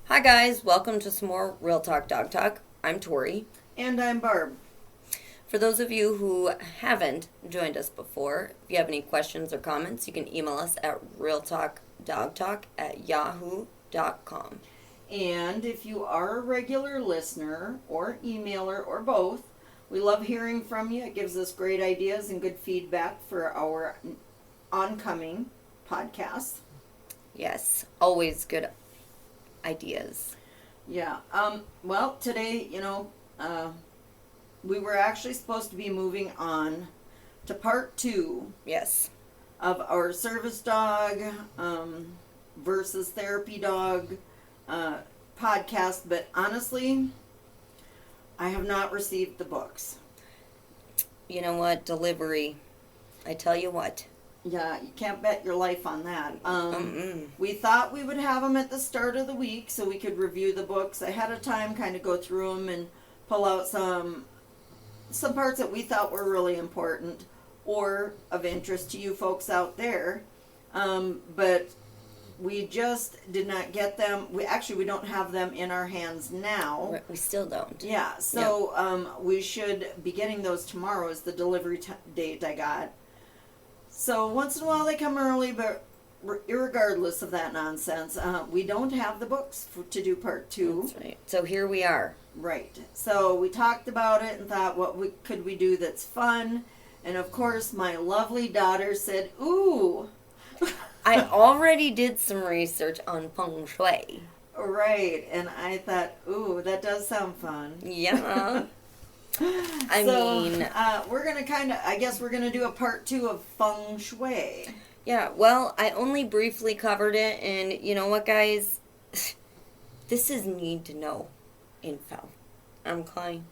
Hi guys, welcome to some more Real Talk Dog Talk. I'm Tori. And I'm Barb. For those of you who haven't joined us before, if you have any questions or comments, you can email us at realtalkdogtalk@yahoo.com. And if you are a regular listener or emailer or both, we love hearing from you. It gives us great ideas and good feedback for our oncoming podcasts. Yes, always good ideas. Yeah. Well, today, we were actually supposed to be moving on to part 2 Yes. of our service dog versus therapy dog podcast, but honestly, I have not received the books. You know what? Delivery. I tell you what. Yeah, you can't bet your life on that. We thought we would have them at the start of the week so we could review the books ahead of time, kind of go through them and pull out some parts that we thought were really important or of interest to you folks out there. But we just did not get them. We don't have them in our hands now. We still don't. Yeah, so we should be getting those tomorrow is the delivery date I got. So once in a while they come early, but irregardless of that nonsense, we don't have the books to do part 2. That's right. So here we are. Right. So we talked about it and thought, could we do that's fun? And of course, my lovely daughter said, "Ooh." I already did some research on Feng Shui. Right. And I thought, "Ooh, that does sound fun." Yeah. We're going to I guess we're going to do a part 2 of Feng Shui. Yeah, well, I only briefly covered it, and you know what, guys? This is need to know info. Okay.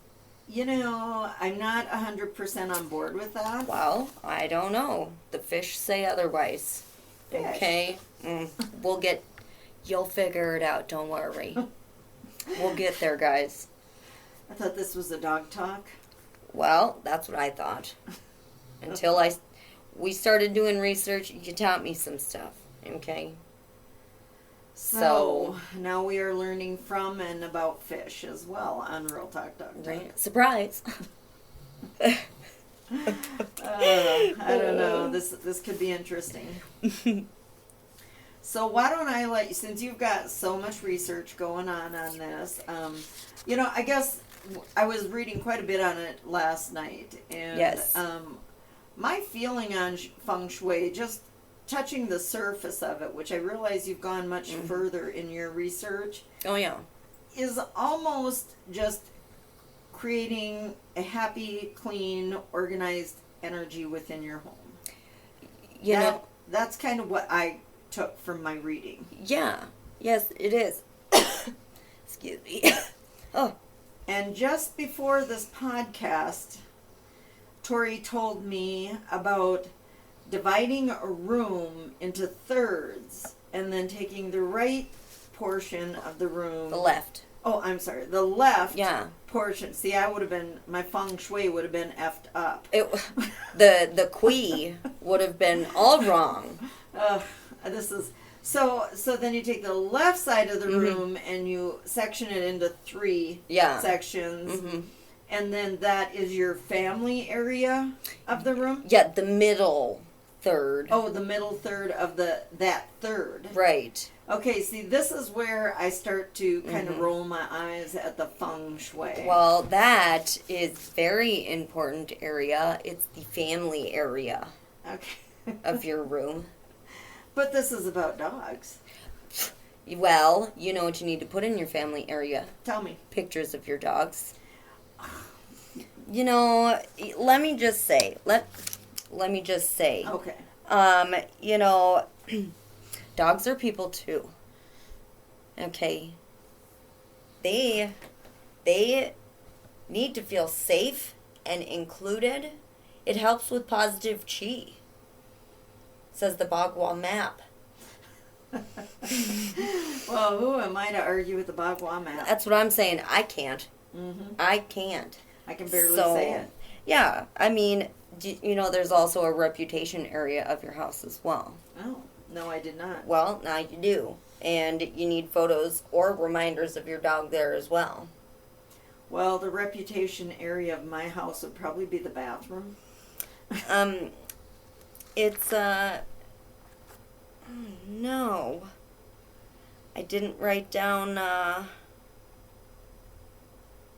I'm not 100% on board with that. Well, I don't know. The fish say otherwise. Fish. Okay? You'll figure it out, don't worry. We'll get there, guys. I thought this was a dog talk. Well, that's what I thought. Until we started doing research, you taught me some stuff, okay? So now we are learning from and about fish as well on Real Talk Dog Talk. Right. Surprise. I don't know. This could be interesting. So why don't I let you, since you've got so much research going on this, I guess I was reading quite a bit on it last night, and yes. My feeling on Feng Shui, just touching the surface of it, which I realize you've gone much further in your research. Oh, yeah. Is almost just creating a happy, clean, organized energy within your home. That's kind of what I took from my reading. Yeah. Yes, it is. Excuse me. Oh. And just before this podcast, Tori told me about dividing a room into thirds and then taking the right portion of the room. The left. Oh, I'm sorry. The left portion. See, my Feng Shui would have been effed up. The Kui would have been all wrong. So then you take the left side of the room and you section it into 3 sections. Mm-hmm. And then that is your family area of the room? Yeah, the middle third. Oh, the middle third of that third. Right. Okay, see, this is where I start to kind of roll my eyes at the Feng Shui. Well, that is very important area. It's the family area of your room. But this is about dogs. Well, you know what you need to put in your family area. Tell me. Pictures of your dogs. Let me just say. Okay. Dogs are people too. Okay. They need to feel safe and included. It helps with positive chi. Says the Bagua map. Well, who am I to argue with the Bagua map? That's what I'm saying. I can't. I can't. I can barely say it. Yeah, I mean, there's also a reputation area of your house as well. Oh, no, I did not. Well, now you do. And you need photos or reminders of your dog there as well. Well, the reputation area of my house would probably be the bathroom. Um, it's, no. I didn't write down,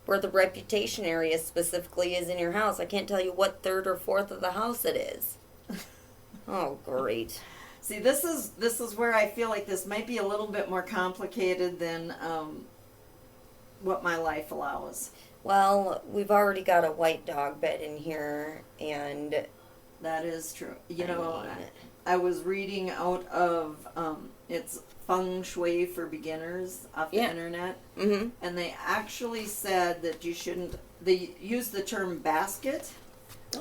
where the reputation area specifically is in your house. I can't tell you what third or fourth of the house it is. Oh, great. See, this is where I feel like this might be a little bit more complicated than what my life allows. Well, we've already got a white dog bed in here, and That is true. You I know, mean, I was reading out of it's Feng Shui for beginners off the Yeah. internet, mm-hmm. and they actually said that you shouldn't. They used the term basket,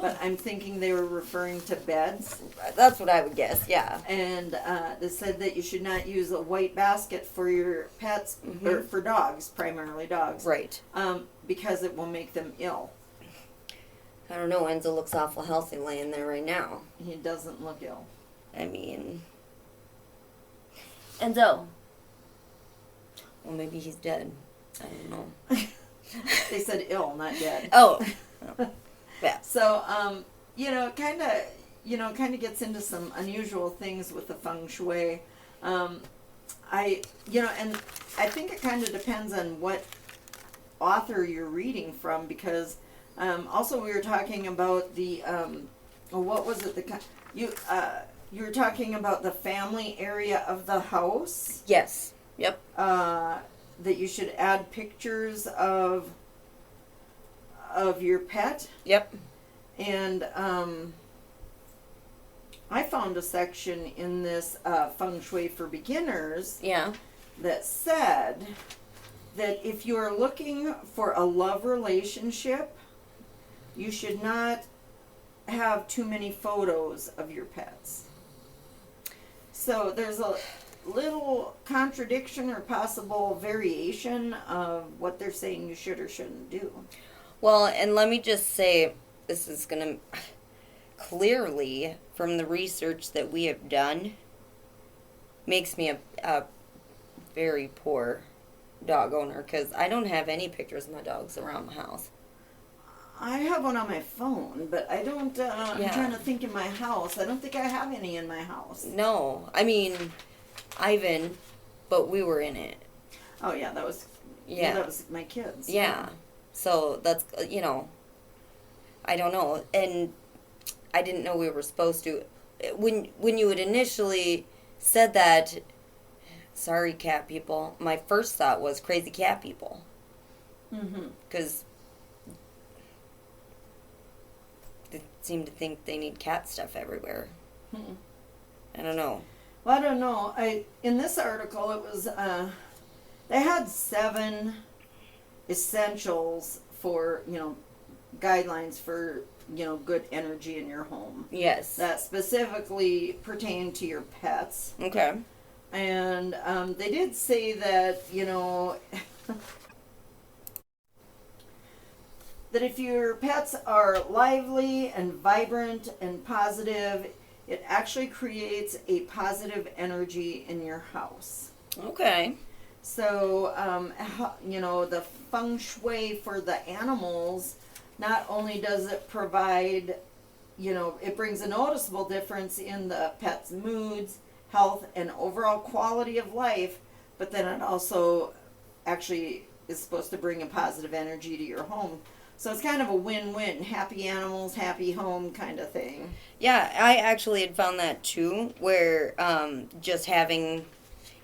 but I'm thinking they were referring to beds. That's what I would guess, yeah. And they said that you should not use a white basket for your pets or for dogs, primarily dogs, Right. because it will make them ill. I don't know, Enzo looks awful healthy laying there right now. He doesn't look ill. I mean... Enzo! Well, maybe he's dead. I don't know. They said ill, not dead. Oh! Yeah. So, kind of gets into some unusual things with the feng shui. And I think it kind of depends on what author you're reading from, because also we were talking about the what was it, you were talking about the family area of the house. Yes. Yep. That you should add pictures of your pet. Yep. And I found a section in this Feng Shui for beginners Yeah. that said that if you are looking for a love relationship, you should not have too many photos of your pets. So there's a little contradiction or possible variation of what they're saying you should or shouldn't do. Well, and let me just say, this is going to clearly, from the research that we have done, makes me a very poor dog owner, because I don't have any pictures of my dogs around the house. I have one on my phone, but I don't, I'm trying to think in my house. I don't think I have any in my house. No, I mean, Ivan, but we were in it. Oh, yeah, that was my kids. Yeah. So that's, I don't know. And I didn't know we were supposed to. When you had initially said that, sorry, cat people, my first thought was crazy cat people. Mm-hmm. Because they seem to think they need cat stuff everywhere. Mm-hmm. I don't know. Well, I don't know. In this article, it was, they had 7 essentials for, guidelines for, good energy in your home. Yes. That specifically pertain to your pets. Okay. And they did say that, that if your pets are lively and vibrant and positive, it actually creates a positive energy in your house. Okay. So, the feng shui for the animals, not only does it provide, it brings a noticeable difference in the pet's moods, health, and overall quality of life, but then it also actually is supposed to bring a positive energy to your home. So it's kind of a win-win, happy animals, happy home kind of thing. Yeah, I actually had found that too, where just having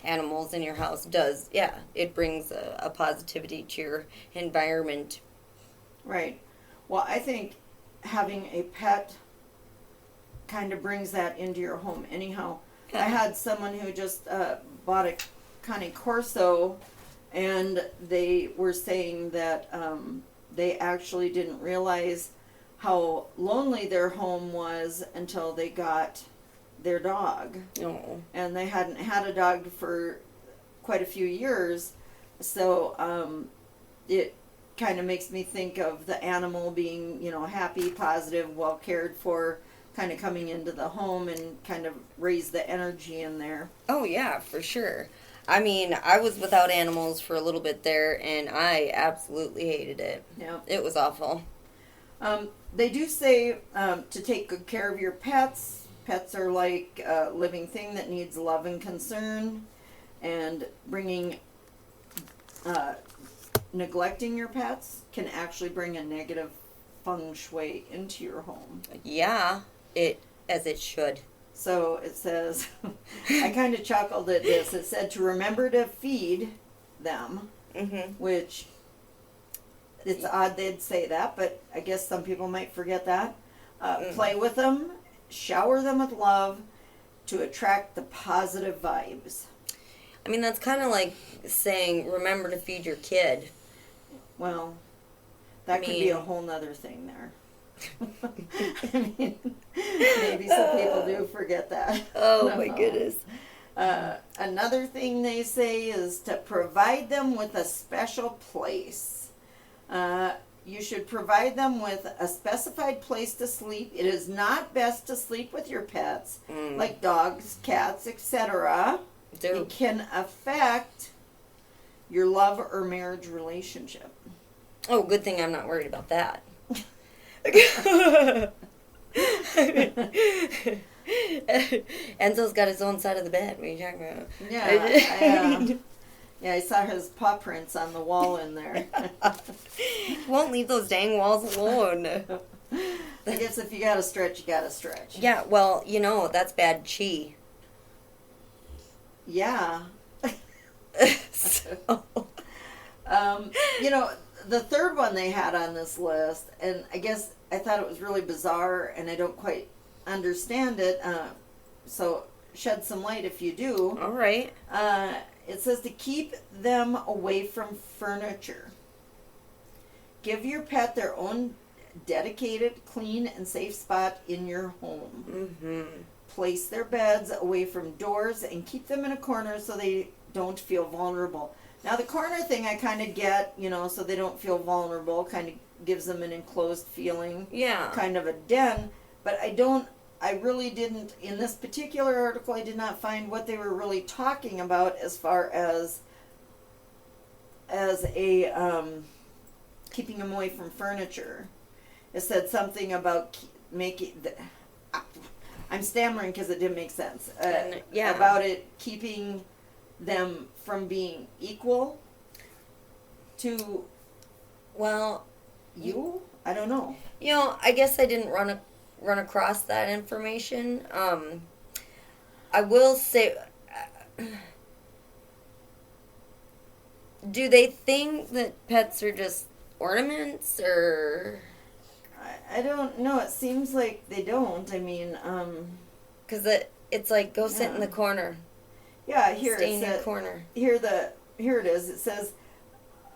animals in your house does, it brings a positivity to your environment. Right. Well, I think having a pet kind of brings that into your home anyhow. I had someone who just bought a Cane Corso, and they were saying that they actually didn't realize how lonely their home was until they got their dog. Oh. And they hadn't had a dog for quite a few years, so it kind of makes me think of the animal being, happy, positive, well cared for, kind of coming into the home and kind of raise the energy in there. Oh, yeah, for sure. I mean, I was without animals for a little bit there, and I absolutely hated it. Yeah. It was awful. They do say to take good care of your pets. Pets are like a living thing that needs love and concern, and neglecting your pets can actually bring a negative feng shui into your home. Yeah, as it should. So it says, I kind of chuckled at this. It said to remember to feed them, which it's odd they'd say that, but I guess some people might forget that. Play with them, shower them with love to attract the positive vibes. I mean, that's kind of like saying, remember to feed your kid. Well, that could be a whole nother thing there. I mean, maybe some people do forget that. Oh, my goodness. Another thing they say is to provide them with a special place. You should provide them with a specified place to sleep. It is not best to sleep with your pets, like dogs, cats, etc. It can affect your love or marriage relationship. Oh, good thing I'm not worried about that. Enzo's got his own side of the bed. What are you talking about? Yeah, I saw his paw prints on the wall in there. He won't leave those dang walls alone. I guess if you gotta stretch, you gotta stretch. Yeah, well, that's bad chi. Yeah. So. The third one they had on this list, and I guess I thought it was really bizarre, and I don't quite understand it, so shed some light if you do. All right. It says to keep them away from furniture. Give your pet their own dedicated, clean, and safe spot in your home. Place their beds away from doors and keep them in a corner so they don't feel vulnerable. Now, the corner thing I kind of get, so they don't feel vulnerable, kind of gives them an enclosed feeling. Yeah. Kind of a den. But I really didn't, in this particular article, I did not find what they were really talking about as far as keeping them away from furniture. It said something about I'm stammering because it didn't make sense. About it keeping them from being equal to you. I don't know. I guess I didn't run across that information. I will say, do they think that pets are just ornaments, or? I don't know. It seems like they don't. I mean, because it's like go sit in the corner. Yeah, here stay it in says, your corner. Here it is. It says,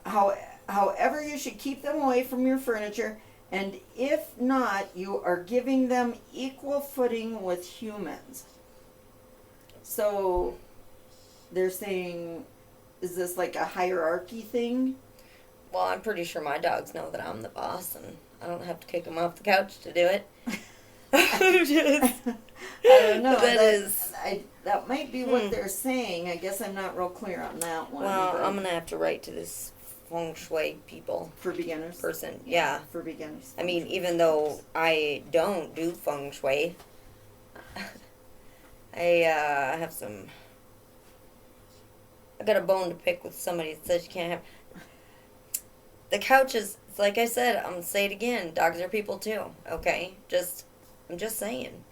however, you should keep them away from your furniture, and if not, you are giving them equal footing with humans. So, they're saying, is this like a hierarchy thing? Well, I'm pretty sure my dogs know that I'm the boss, and I don't have to kick them off the couch to do it. I don't know. That might be what they're saying. I guess I'm not real clear on that one. Well, I'm gonna have to write to this Feng Shui people. For beginners? Person, yeah. For beginners. I mean, even though I don't do Feng Shui, I got a bone to pick with somebody that says you can't have... The couches, like I said, I'm gonna say it again, dogs are people too, okay? I'm just saying.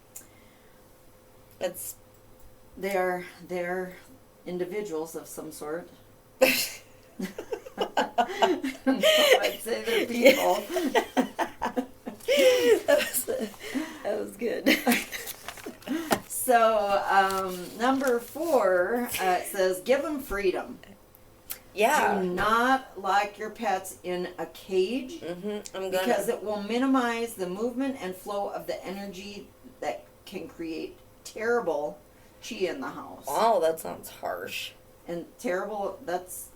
They're individuals of some sort. I'd say they're people. That was good. So, number 4, it says, give them freedom. Yeah. Do not lock your pets in a cage because it will minimize the movement and flow of the energy that can create terrible chi in the house. Oh, that sounds harsh. And terrible, that's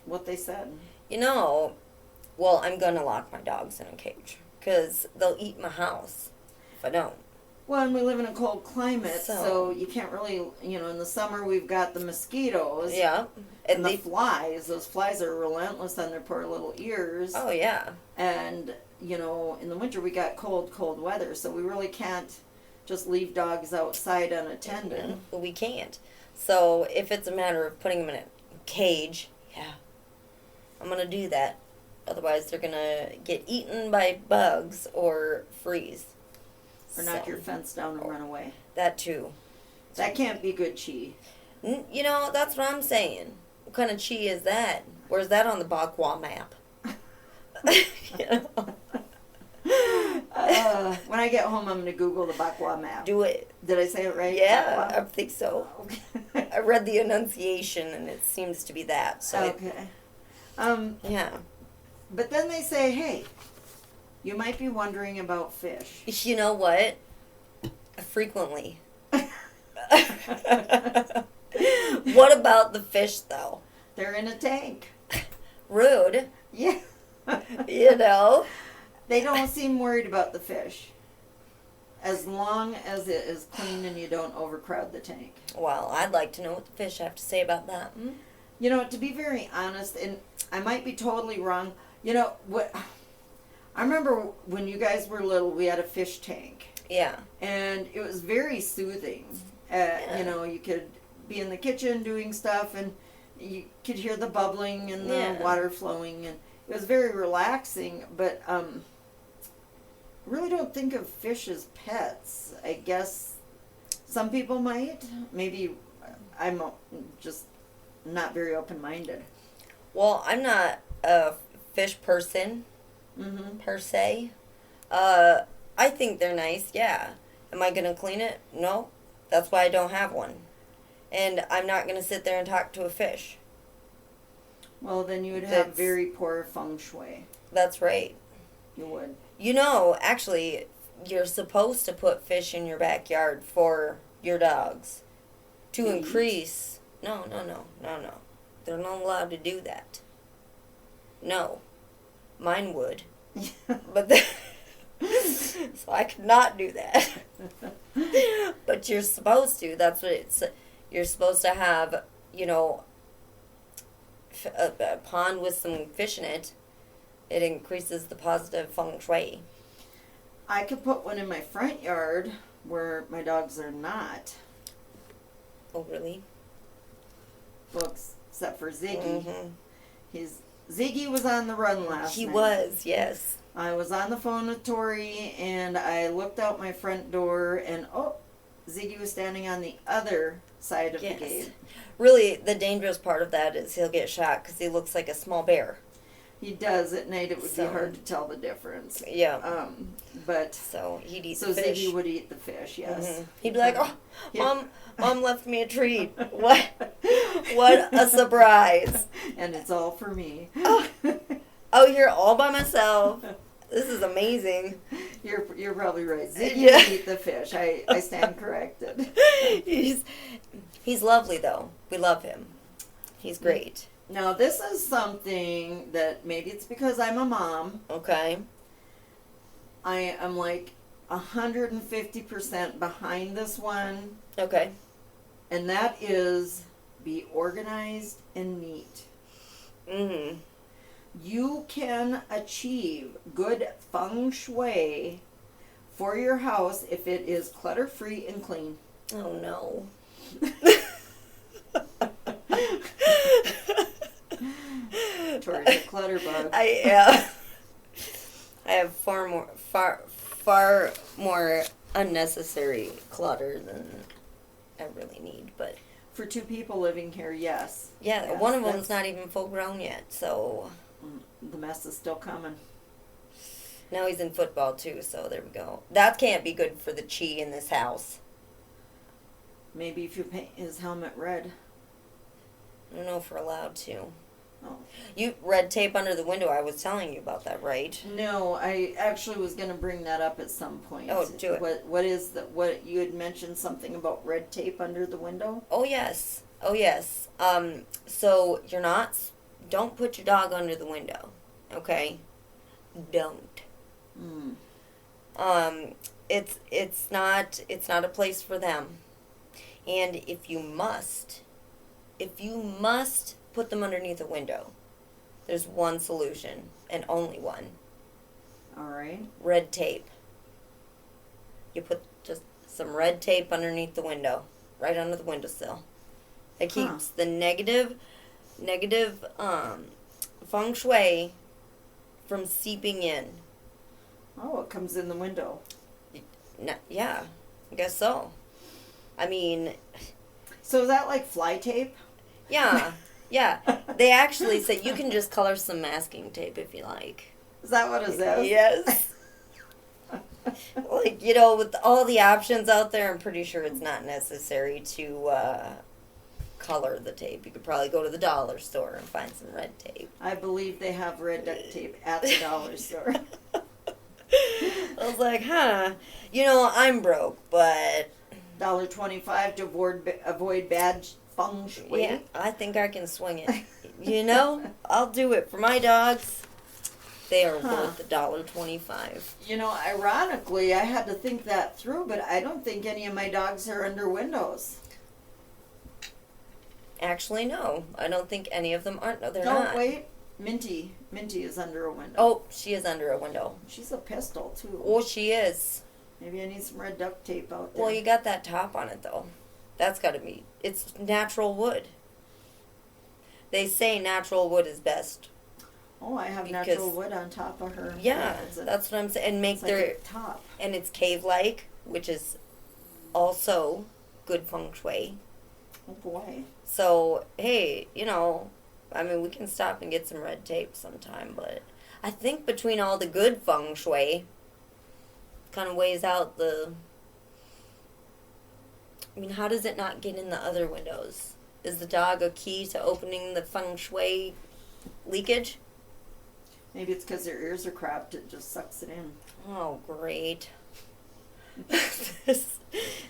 what they said. Well, I'm going to lock my dogs in a cage because they'll eat my house if I don't. Well, and we live in a cold climate, So- so you can't really, in the summer we've got the mosquitoes. Yeah. And the flies. Those flies are relentless on their poor little ears. Oh, yeah. And, in the winter we got cold weather, so we really can't just leave dogs outside unattended. But we can't. So if it's a matter of putting them in a cage, yeah, I'm going to do that. Otherwise, they're going to get eaten by bugs or freeze. Or knock your fence down and run away. That too. That can't be good chi. That's what I'm saying. What kind of chi is that? Where's that on the Bakwa map? When I get home, I'm going to Google the Bakwa map. Do it. Did I say it right? Yeah, Bakwa? I think so. Okay. I read the enunciation, and it seems to be that. So Okay. yeah. But then they say, hey, you might be wondering about fish. You know what? Frequently. What about the fish, though? They're in a tank. Rude. Yeah. They don't seem worried about the fish. As long as it is clean and you don't overcrowd the tank. Well, I'd like to know what the fish have to say about that. To be very honest, and I might be totally wrong, what I remember when you guys were little, we had a fish tank. Yeah. And it was very soothing. You could be in the kitchen doing stuff and you could hear the bubbling and the water flowing, and it was very relaxing, but I really don't think of fish as pets. I guess some people might. Maybe I'm just not very open-minded. Well, I'm not a fish person, per se. I think they're nice, yeah. Am I going to clean it? No. That's why I don't have one. And I'm not going to sit there and talk to a fish. Well, then you would have very poor feng shui. That's right. You would. Actually, you're supposed to put fish in your backyard for your dogs to increase. No. They're not allowed to do that. No. Mine would. But so I could not do that. But you're supposed to. That's what it's. You're supposed to have, a pond with some fish in it. It increases the positive feng shui. I could put one in my front yard where my dogs are not. Oh, really? Well, except for Ziggy. Ziggy was on the run last night. He was, yes. I was on the phone with Tori, and I looked out my front door, and Ziggy was standing on the other side of the gate. Really, the dangerous part of that is he'll get shot because he looks like a small bear. He does. At night, it would be hard to tell the difference. Yeah. But so he'd eat the fish. So Ziggy would eat the fish. Yes. He'd be like, "Oh, Mom left me a treat. What a surprise! And it's all for me. Oh, here all by myself. This is amazing." You're probably right. Ziggy would eat the fish. I stand corrected. He's lovely though. We love him. He's great. Now this is something that maybe it's because I'm a mom. Okay. I am like 150% behind this one. Okay. And that is be organized and neat. You can achieve good feng shui for your house if it is clutter-free and clean. Oh, no. Tori's a clutter bug. I have far more unnecessary clutter than I really need, but for two people living here, yes. Yeah, yes, one of them's not even full grown yet, so the mess is still coming. Now he's in football too, so there we go. That can't be good for the chi in this house. Maybe if you paint his helmet red. I don't know if we're allowed to. Oh. You red tape under the window. I was telling you about that, right? No, I actually was going to bring that up at some point. Oh, do it. What is that? What you had mentioned something about red tape under the window? Oh yes. So don't put your dog under the window. Okay? Don't. it's not a place for them. And if you must put them underneath a window, there's one solution and only one. All right. Red tape. You put just some red tape underneath the window, right under the windowsill. It keeps the negative feng shui from seeping in. Oh, it comes in the window. Yeah, I guess so. I mean, so is that like fly tape? yeah. They actually say you can just color some masking tape if you like. Is that what it says? Yes. Like, with all the options out there, I'm pretty sure it's not necessary to color the tape. You could probably go to the dollar store and find some red tape. I believe they have red duct tape at the dollar store. I was like, I'm broke, but $1.25 to avoid bad feng shui. yeah, I think I can swing it. I'll do it for my dogs. They are worth $1.25. Ironically, I had to think that through, but I don't think any of my dogs are under windows. Actually, no. I don't think any of them aren't. No, they're Oh, not. wait. Minty is under a window. Oh, she is under a window. She's a pistol, too. Oh, she is. Maybe I need some red duct tape out there. Well, you got that top on it, though. That's got to be. It's natural wood. They say natural wood is best. Oh, I have natural wood on top of her. Yeah, that's what I'm saying. And make it's like a top. And it's cave-like, which is also good feng shui. Oh, boy. So, hey, we can stop and get some red tape sometime, but I think between all the good feng shui, kind of weighs out how does it not get in the other windows? Is the dog a key to opening the feng shui leakage? Maybe it's because their ears are cropped, it just sucks it in. Oh, great. This is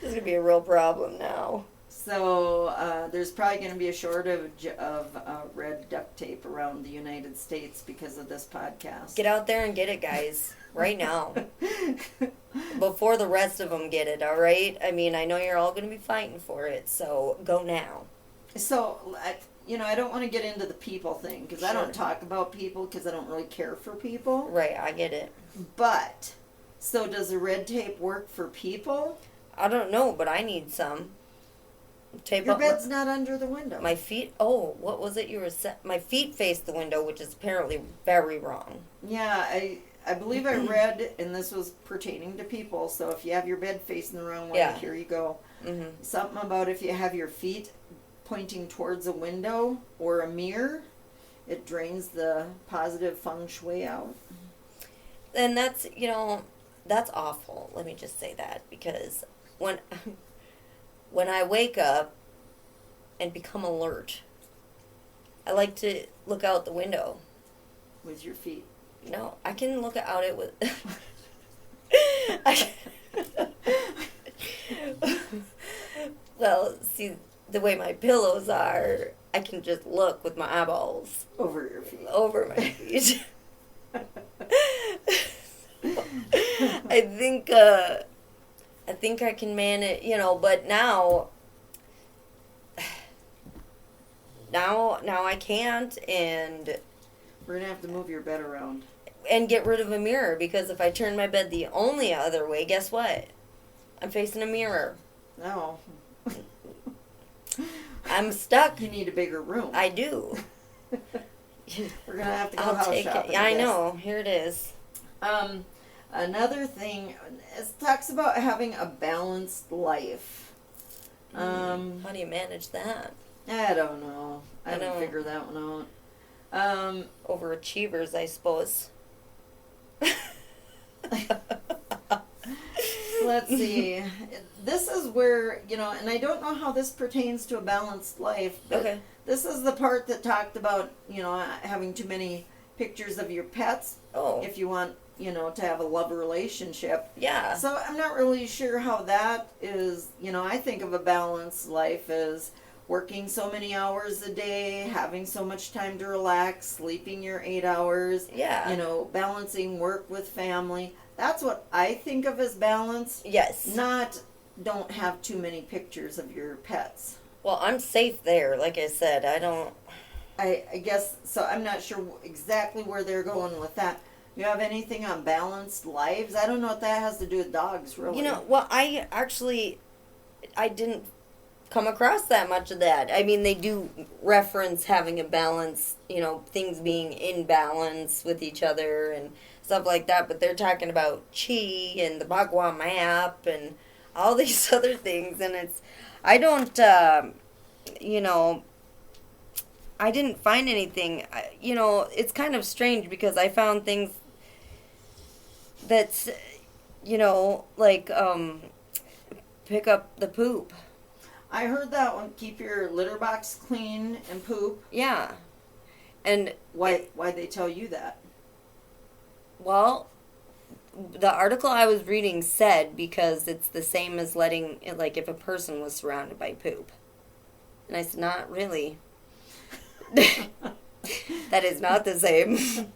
going to be a real problem now. So there's probably going to be a shortage of red duct tape around the United States because of this podcast. Get out there and get it, guys, right now. Before the rest of them get it, all right? I know you're all going to be fighting for it, so go now. So, I don't want to get into the people thing because Sure. I don't talk about people because I don't really care for people. Right, I get it. But, so does the red tape work for people? I don't know, but I need some. Tape Your up bed's not under the window. my feet. Oh, what was it you were my feet face the window, which is apparently very wrong. Yeah, I believe I read, and this was pertaining to people, so if you have your bed facing the wrong way, Yeah. here you go. Mm-hmm. Something about if you have your feet pointing towards a window or a mirror, it drains the positive feng shui out. And that's that's awful. Let me just say that, because when I wake up and become alert, I like to look out the window. With your feet. No, I can look out it with. Well, see, the way my pillows are, I can just look with my eyeballs Over your feet. over my feet. I think I can manage, but now I can't, and We're going to have to move your bed around. get rid of a mirror, because if I turn my bed the only other way, guess what? I'm facing a mirror. No. I'm stuck. You need a bigger room. I do. We're going to have to go I'll house take shopping. it. Yeah, I know. Here it is. Another thing, it talks about having a balanced life. How do you manage that? I don't know. I I haven't know. figured that one out. Overachievers, I suppose. Let's see. This is where, and I don't know how this pertains to a balanced life, but Okay. this is the part that talked about, having too many pictures of your pets Oh, if you want, to have a love relationship. yeah. So I'm not really sure how that is, I think of a balanced life as working so many hours a day, having so much time to relax, sleeping your 8 hours, Yeah. you know, balancing work with family. That's what I think of as balance. Yes. Not don't have too many pictures of your pets. Well, I'm safe there. Like I said, I don't. I guess, so I'm not sure exactly where they're going with that. You have anything on balanced lives? I don't know what that has to do with dogs, really. You know, well, I didn't come across that much of that. I mean, they do reference having a balance, you know, things being in balance with each other and stuff like that, but they're talking about chi and the Bagua map and all these other things, and I don't, you know, I didn't find anything, you know, it's kind of strange because I found things that's, you know, like, pick up the poop. I heard that one. Keep your litter box clean and poop. Yeah. And why they tell you that? Well, the article I was reading said because it's the same as letting, like, if a person was surrounded by poop. And I said, not really. That is not the same.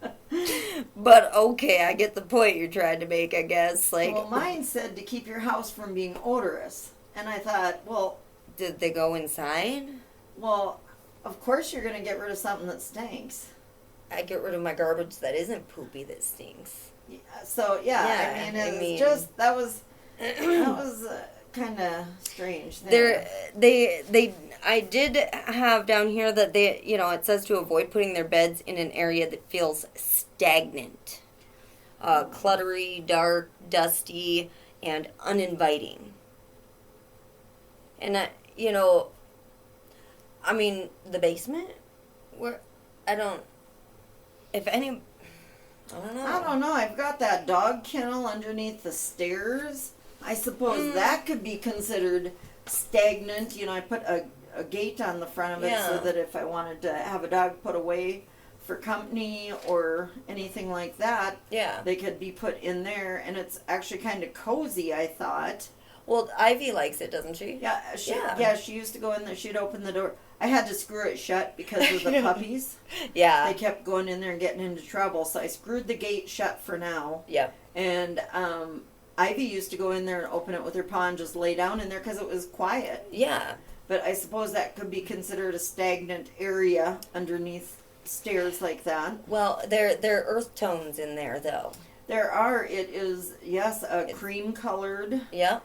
But okay, I get the point you're trying to make, I guess. Like, well, mine said to keep your house from being odorous. And I thought, well, did they go inside? Well, of course you're going to get rid of something that stinks. I get rid of my garbage that isn't poopy that stinks. Yeah, so, yeah, I mean, just, that was kind of strange. I did have down here that they, you know, it says to avoid putting their beds in an area that feels stagnant, cluttery, dark, dusty, and uninviting. And you know, I mean, the basement, where I don't know. I don't know. I've got that dog kennel underneath the stairs. I suppose that could be considered stagnant. You know, I put a gate on the front of it so that if I wanted to have a dog put away for company or anything like that, they could be put in there. And it's actually kind of cozy, I thought. Well, Ivy likes it, doesn't she? Yeah, she used to go in there. She'd open the door. I had to screw it shut because of the puppies. Yeah. They kept going in there and getting into trouble, so I screwed the gate shut for now. Yep. And Ivy used to go in there and open it with her paw and just lay down in there because it was quiet. Yeah. But I suppose that could be considered a stagnant area underneath stairs like that. Well, there are earth tones in there, though. There are. It is, yes, cream colored. Yep.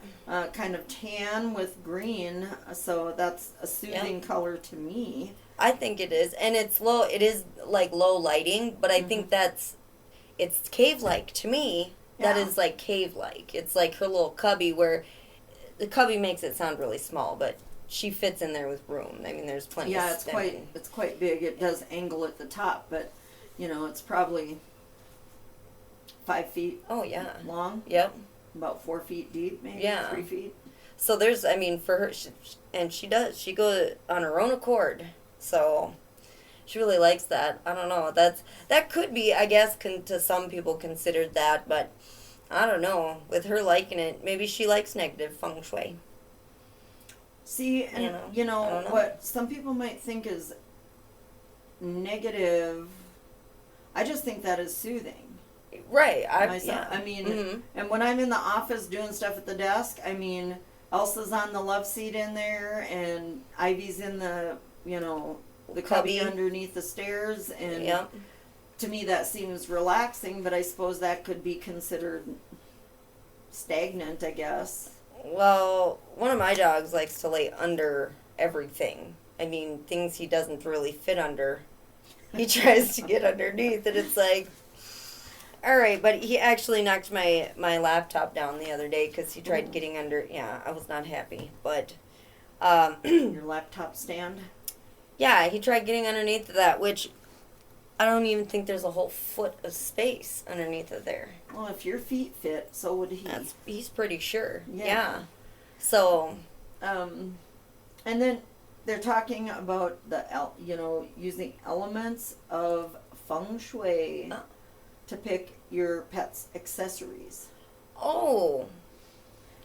Kind of tan with green. So that's a soothing color to me. I think it is. And it's low. It is like low lighting, but I think it's cave-like to me. That is like cave-like. It's like her little cubby where the cubby makes it sound really small, but she fits in there with room. I mean, there's plenty of space. Yeah, it's quite big. It does angle at the top, but, you know, it's probably 5 feet long. Yep. About 4 feet deep, maybe 3 feet. So there's, I mean, for her, she goes on her own accord. So she really likes that. I don't know. That could be, I guess, to some people considered that, but I don't know. With her liking it, maybe she likes negative feng shui. See, and you know what some people might think is negative, I just think that is soothing. Right. I mean, and when I'm in the office doing stuff at the desk, I mean, Elsa's on the love seat in there, and Ivy's in the, you know, the cubby underneath the stairs, and to me that seems relaxing, but I suppose that could be considered stagnant, I guess. Well, one of my dogs likes to lay under everything. I mean, things he doesn't really fit under. He tries to get underneath, and it's like, all right, but he actually knocked my laptop down the other day because he tried getting under. Yeah, I was not happy, but your laptop stand. Yeah, he tried getting underneath of that, which I don't even think there's a whole foot of space underneath of there. Well, if your feet fit, so would he. He's pretty sure. Yeah. So. And then they're talking about using elements of feng shui to pick your pet's accessories. Oh.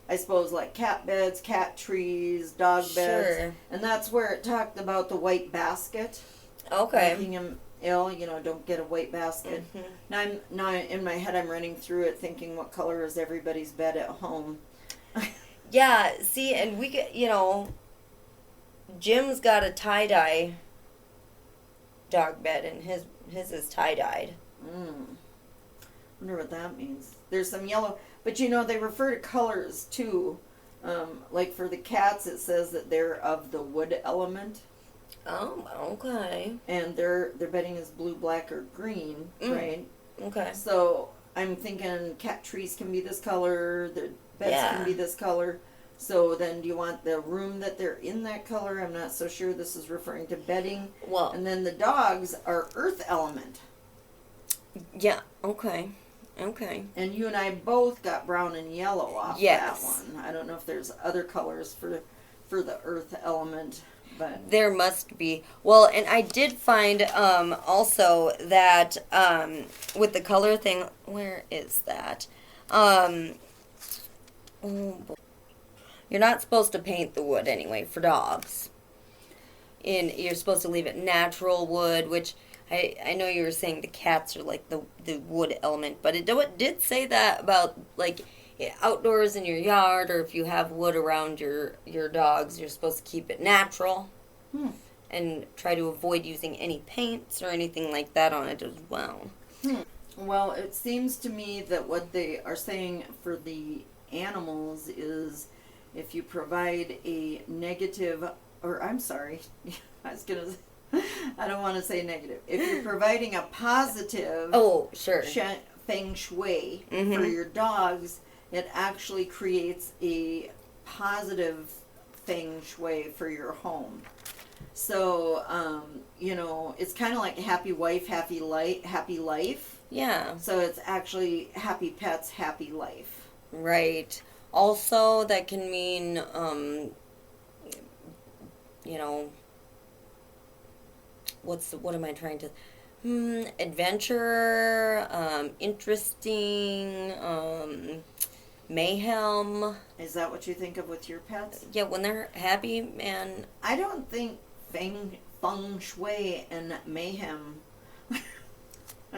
I suppose, like cat beds, cat trees, dog beds. Sure. And that's where it talked about the white basket. Okay. Making him ill, don't get a white basket. Now in my head I'm running through it thinking, what color is everybody's bed at home? Yeah, see, and we get, Jim's got a tie-dye dog bed, and his is tie-dyed. Wonder what that means. There's some yellow, but they refer to colors too. Like for the cats, it says that they're of the wood element. Oh, okay. And their bedding is blue, black, or green, right? Okay. So I'm thinking cat trees can be this color, their beds can be this color. So then do you want the room that they're in that color? I'm not so sure. This is referring to bedding. Well. And then the dogs are earth element. Yeah, okay. Okay. And you and I both got brown and yellow off that one. I don't know if there's other colors for the earth element, but there must be. Well, and I did find also that with the color thing, where is that? Oh boy. You're not supposed to paint the wood anyway for dogs. You're supposed to leave it natural wood, which I know you were saying the cats are like the wood element, but it did say that about like outdoors in your yard, or if you have wood around your dogs, you're supposed to keep it natural and try to avoid using any paints or anything like that on it as well. Well, it seems to me that what they are saying for the animals is if you provide a negative, or I'm sorry, I don't want to say negative. If you're providing a positive Feng Shui for your dogs, it actually creates a positive Feng Shui for your home. So, it's kind of like happy wife, happy life. Yeah. So it's actually happy pets, happy life. Right. Also, that can mean, what am I trying to, adventure, interesting, mayhem. Is that what you think of with your pets? Yeah, when they're happy, man. I don't think feng shui and mayhem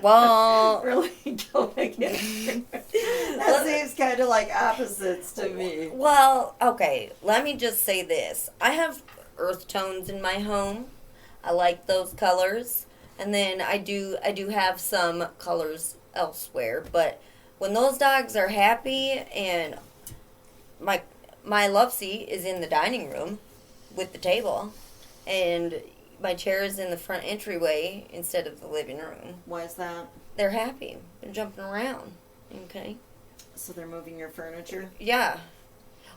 well really go together. That seems kind of like opposites to me. Well, okay, let me just say this. I have earth tones in my home. I like those colors. And then I do have some colors elsewhere, but when those dogs are happy, and my love seat is in the dining room with the table, and my chair is in the front entryway instead of the living room. Why is that? They're happy. They're jumping around. Okay. So they're moving your furniture? Yeah.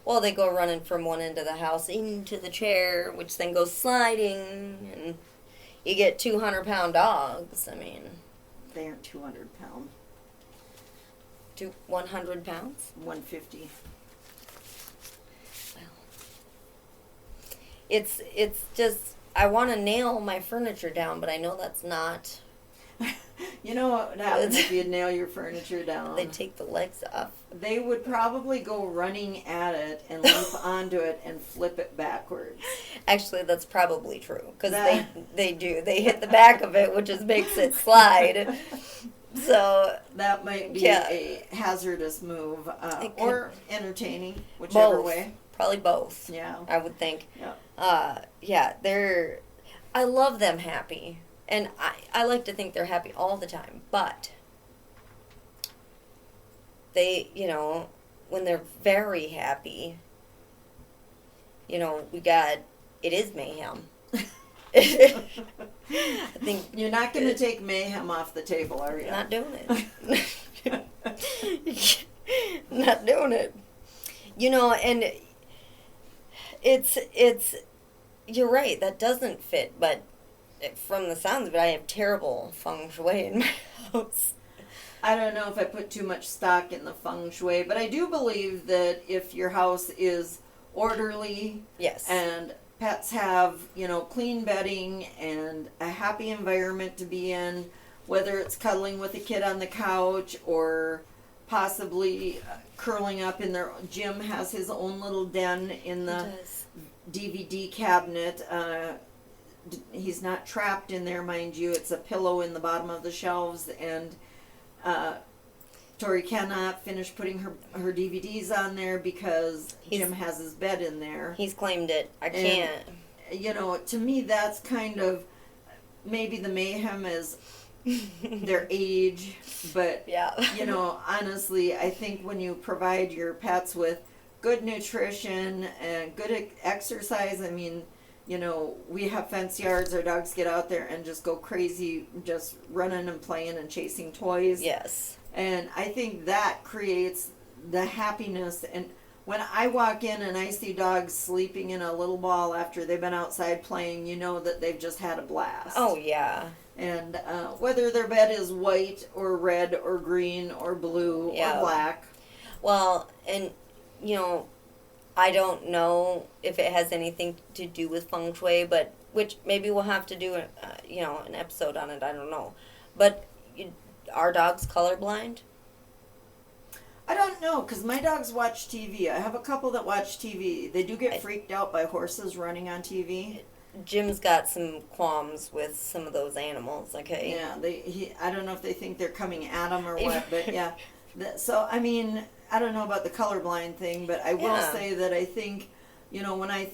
Well, they go running from one end of the house into the chair, which then goes sliding, and you get 200-pound dogs. I mean, they aren't 200 pounds. 100 pounds? 150. Well, it's just, I want to nail my furniture down, but I know that's not. You know what would happen if you nail your furniture down? They'd take the legs off. They would probably go running at it and leap onto it and flip it backwards. Actually, that's probably true, because they do. They hit the back of it, which just makes it slide. So that might be a hazardous move, or entertaining, whichever way. Probably both. Yeah, I would think. Yeah. I love them happy, and I like to think they're happy all the time. But they, when they're very happy, it is mayhem. I think you're not going to take mayhem off the table, are you? Not doing it. Not doing it. And it's you're right, that doesn't fit, but from the sounds of it, I have terrible feng shui in my house. I don't know if I put too much stock in the feng shui, but I do believe that if your house is orderly, yes, and pets have, clean bedding and a happy environment to be in, whether it's cuddling with a kid on the couch or possibly curling up in their. Jim has his own little den in the DVD cabinet. He's not trapped in there, mind you. It's a pillow in the bottom of the shelves, and Tori cannot finish putting her DVDs on there because Jim has his bed in there. He's claimed it. I can't. And, to me, that's kind of maybe the mayhem is their age, but yeah. Honestly, I think when you provide your pets with good nutrition and good exercise, I mean, we have fence yards. Our dogs get out there and just go crazy, just running and playing and chasing toys. Yes. And I think that creates the happiness. And when I walk in and I see dogs sleeping in a little ball after they've been outside playing, you know that they've just had a blast. Oh, yeah. And whether their bed is white or red or green or blue or black. Well, and, I don't know if it has anything to do with Feng Shui, but which maybe we'll have to do, an episode on it. I don't know. But are dogs colorblind? I don't know, because my dogs watch TV. I have a couple that watch TV. They do get freaked out by horses running on TV. Jim's got some qualms with some of those animals, okay? Yeah, I don't know if they think they're coming at him or what, but yeah. So, I mean, I don't know about the colorblind thing, but I will say that I think, when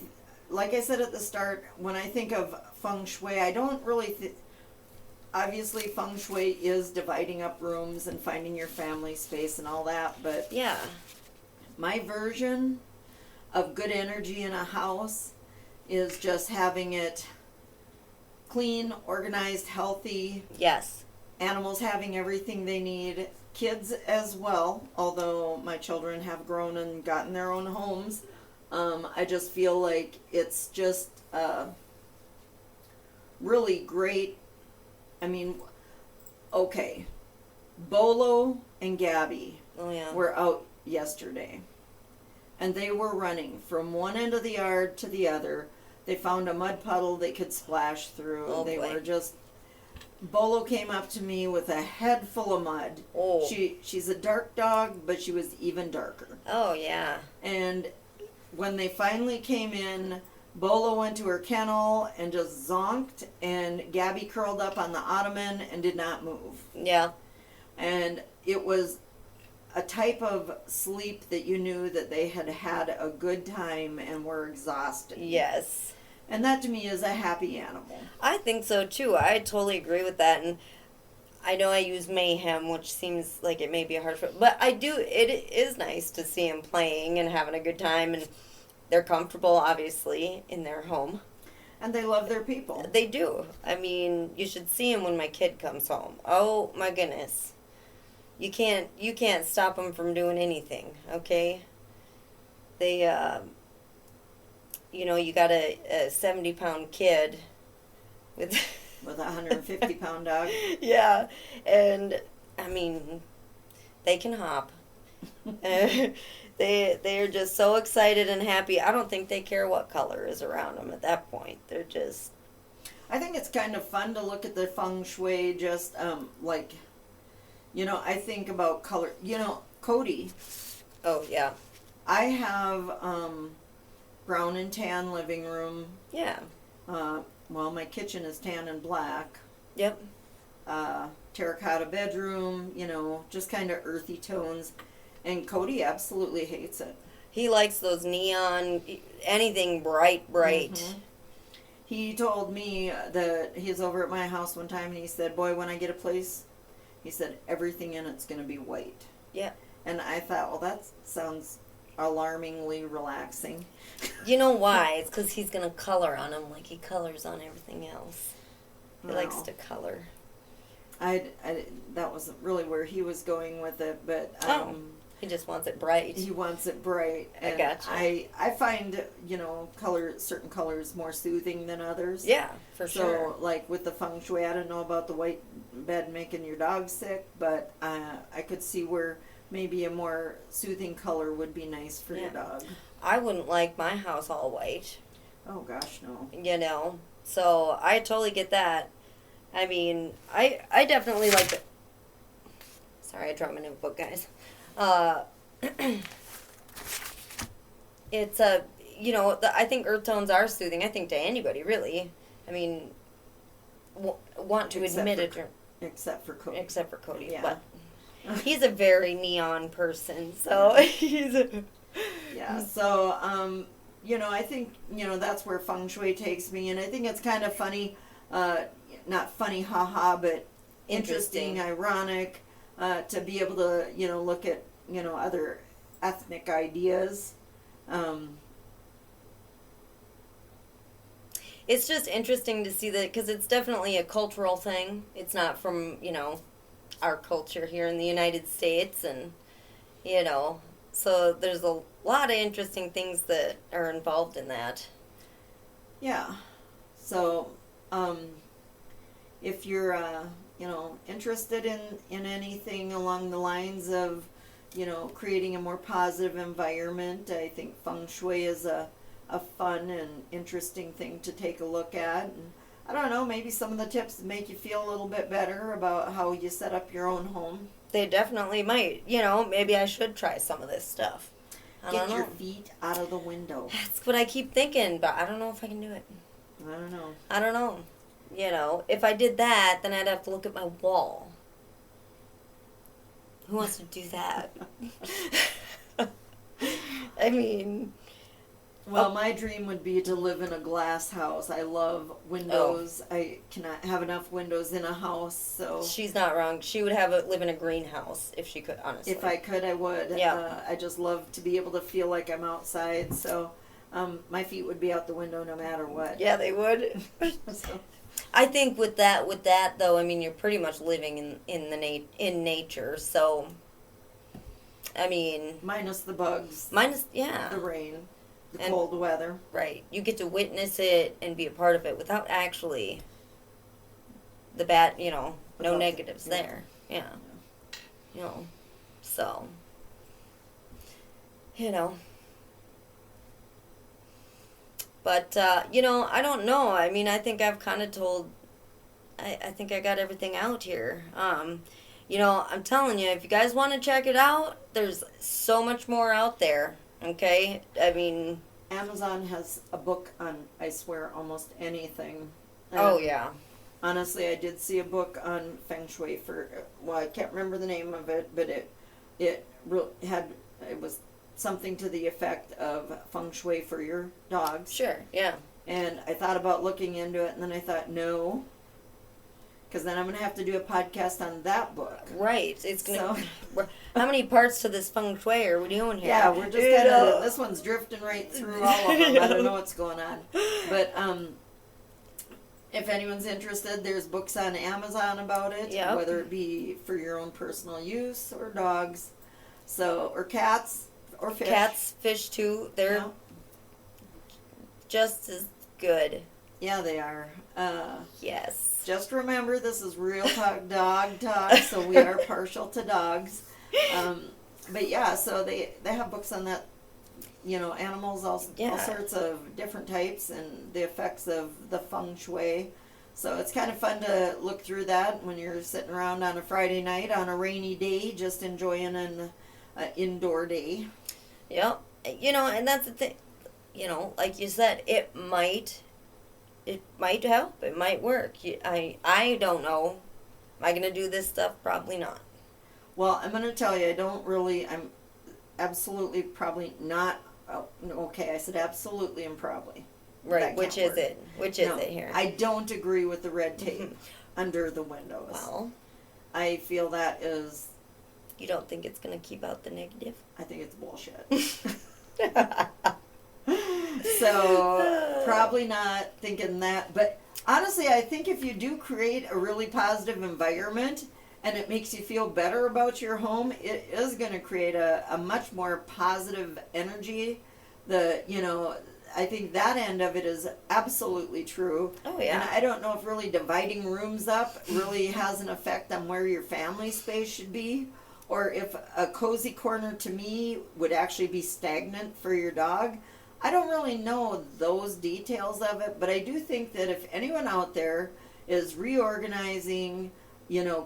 like I said at the start, when I think of Feng Shui, I don't really obviously Feng Shui is dividing up rooms and finding your family space and all that, but yeah, my version of good energy in a house is just having it clean, organized, healthy. Yes. Animals having everything they need. Kids as well, although my children have grown and gotten their own homes. I just feel like it's just really great. I mean, okay, Bolo and Gabby were out yesterday, and they were running from one end of the yard to the other. They found a mud puddle they could splash through. Oh, they boy. were just... Bolo came up to me with a head full of mud. Oh. She's a dark dog, but she was even darker. Oh, yeah. And when they finally came in, Bolo went to her kennel and just zonked, and Gabby curled up on the ottoman and did not move. Yeah. And it was a type of sleep that you knew that they had had a good time and were exhausted. Yes. And that to me is a happy animal. I think so too. I totally agree with that. And I know I use mayhem, which seems like it may be hard for, but I do. It is nice to see them playing and having a good time, and they're comfortable, obviously, in their home. And they love their people. They do. I mean, you should see them when my kid comes home. Oh my goodness, you can't stop them from doing anything. Okay, they you got a 70-pound kid with a 150-pound dog. Yeah, and I mean, they can hop. They're just so excited and happy. I don't think they care what color is around them at that point. They're just... I think it's kind of fun to look at the Feng Shui, just I think about color. Cody. Oh, yeah. I have brown and tan living room. Yeah. My kitchen is tan and black. Yep. Terracotta bedroom, just kind of earthy tones. And Cody absolutely hates it. He likes those neon, anything bright. Mm-hmm. He told me that he's over at my house one time and he said, boy, when I get a place, he said, everything in it's going to be white. Yeah. And I thought, well, that sounds alarmingly relaxing. You know why? It's because he's going to color on them like he colors on everything else. He likes to color. That wasn't really where he was going with it, but... he just wants it bright. He wants it bright. I gotcha. I find, certain colors more soothing than others. Yeah, for sure. So, like with the Feng Shui, I don't know about the white bed making your dog sick, but I could see where maybe a more soothing color would be nice for your dog. I wouldn't like my house all white. Oh, gosh, no. So I totally get that. I mean, I definitely like it. Sorry, I dropped my notebook, guys. Uh, it's a, I think earth tones are soothing. I think to anybody, really. I mean, want to admit it. Except for Cody. Except for Cody. Yeah. But he's a very neon person, so he's a... Yeah, so, I think, that's where Feng Shui takes me, and I think it's kind of funny, not funny, haha, but interesting, ironic, to be able to, look at, other ethnic ideas. It's just interesting to see that, because it's definitely a cultural thing. It's not from, our culture here in the United States, and, so there's a lot of interesting things that are involved in that. Yeah. So, if you're, interested in anything along the lines of, creating a more positive environment, I think Feng Shui is a fun and interesting thing to take a look at. And I don't know, maybe some of the tips make you feel a little bit better about how you set up your own home. They definitely might. Maybe I should try some of this stuff. Get your feet out of the window. That's what I keep thinking, but I don't know if I can do it. I don't know. If I did that, then I'd have to look at my wall. Who wants to do that? I mean... Well, my dream would be to live in a glass house. I love windows. I cannot have enough windows in a house, so... She's not wrong. She would live in a greenhouse if she could, honestly. If I could, I would. Yeah. I just love to be able to feel like I'm outside, so my feet would be out the window no matter what. Yeah, they would. So. I think with that though, I mean, you're pretty much living in nature, so... I mean... Minus the bugs. Yeah. The rain. The cold weather. Right. You get to witness it and be a part of it without actually the bad, no negatives there. Yeah. So, But, I don't know. I mean, I think I've kind of I think I got everything out here. I'm telling you, if you guys want to check it out, there's so much more out there. Okay, I mean... Amazon has a book on, I swear, almost anything. Oh, yeah. Honestly, I did see a book on Feng Shui I can't remember the name of it, but it was something to the effect of Feng Shui for your dogs. Sure, yeah. And I thought about looking into it, and then I thought, no, because then I'm going to have to do a podcast on that book. Right. It's going to... How many parts to this Feng Shui are we doing here? Yeah, we're just kind of... This one's drifting right through all of them. I don't know what's going on. But if anyone's interested, there's books on Amazon about it. Yep. Whether it be for your own personal use or dogs. Or cats or fish. Cats, fish too. They're just as good. Yeah, they are. Yes. Just remember, this is real talk, dog talk, so we are partial to dogs. But yeah, so they have books on that, animals, all sorts of different types and the effects of the Feng Shui. So it's kind of fun to look through that when you're sitting around on a Friday night on a rainy day, just enjoying an indoor day. Yep. And that's the thing. Like you said, it might help. It might work. I don't know. Am I going to do this stuff? Probably not. Well, I'm going to tell you, I'm absolutely probably not, okay, I said absolutely and probably. Right, which is it? Which is it here? I don't agree with the red tape under the windows. Well. I feel that is... You don't think it's going to keep out the negative? I think it's bullshit. So, probably not thinking that. But honestly, I think if you do create a really positive environment and it makes you feel better about your home, it is going to create a much more positive energy. I think that end of it is absolutely true. Oh, yeah. And I don't know if really dividing rooms up really has an effect on where your family space should be, or if a cozy corner to me would actually be stagnant for your dog. I don't really know those details of it, but I do think that if anyone out there is reorganizing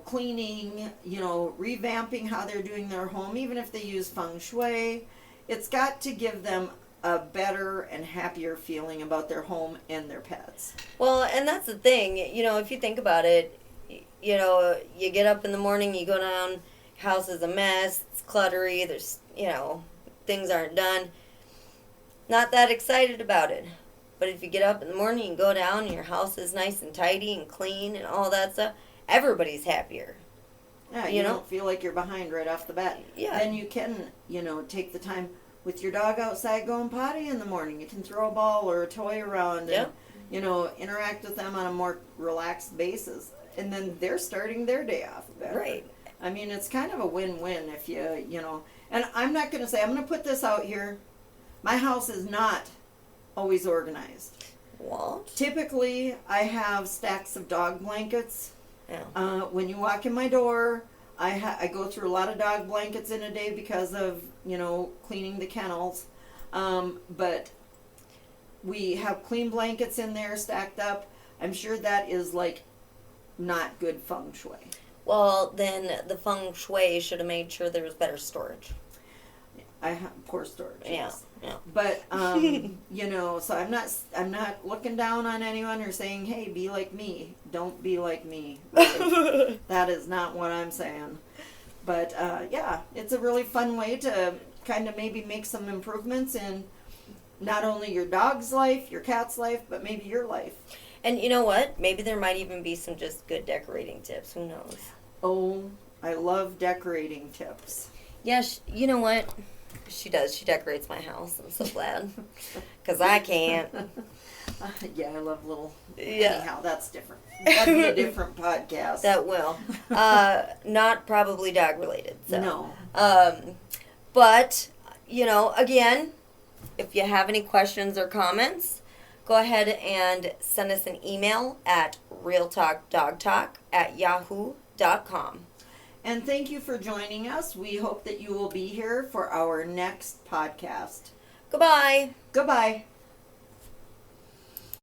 cleaning, revamping how they're doing their home, even if they use Feng Shui. It's got to give them a better and happier feeling about their home and their pets. Well, and that's the thing, if you think about it, you get up in the morning, you go down, house is a mess, it's cluttery, there's, things aren't done. Not that excited about it. But if you get up in the morning and go down and your house is nice and tidy and clean and all that stuff, everybody's happier. Yeah, you don't feel like you're behind right off the bat. Yeah. Then you can, take the time with your dog outside going potty in the morning. You can throw a ball or a toy around and, interact with them on a more relaxed basis. And then they're starting their day off better. Right. I mean, it's kind of a win-win if you. And I'm not going to say, I'm going to put this out here. My house is not always organized. What? Typically, I have stacks of dog blankets. Yeah. When you walk in my door, I go through a lot of dog blankets in a day because of, cleaning the kennels. But we have clean blankets in there stacked up. I'm sure that is not good feng shui. Well, then the feng shui should have made sure there was better storage. I have poor storage. Yeah. Yes. Yeah. But so I'm not looking down on anyone or saying, "Hey, be like me." Don't be like me. Really. That is not what I'm saying. But it's a really fun way to kind of maybe make some improvements in not only your dog's life, your cat's life, but maybe your life. And you know what? Maybe there might even be some just good decorating tips. Who knows? Oh, I love decorating tips. Yeah, you know what? She does. She decorates my house. I'm so glad. Because I can't. Yeah, I love little... Yeah. Anyhow, that's different. That'd be a different podcast. That will. Not probably dog related. So. No. But, again, if you have any questions or comments, go ahead and send us an email at realtalkdogtalk@yahoo.com. And thank you for joining us. We hope that you will be here for our next podcast. Goodbye. Goodbye.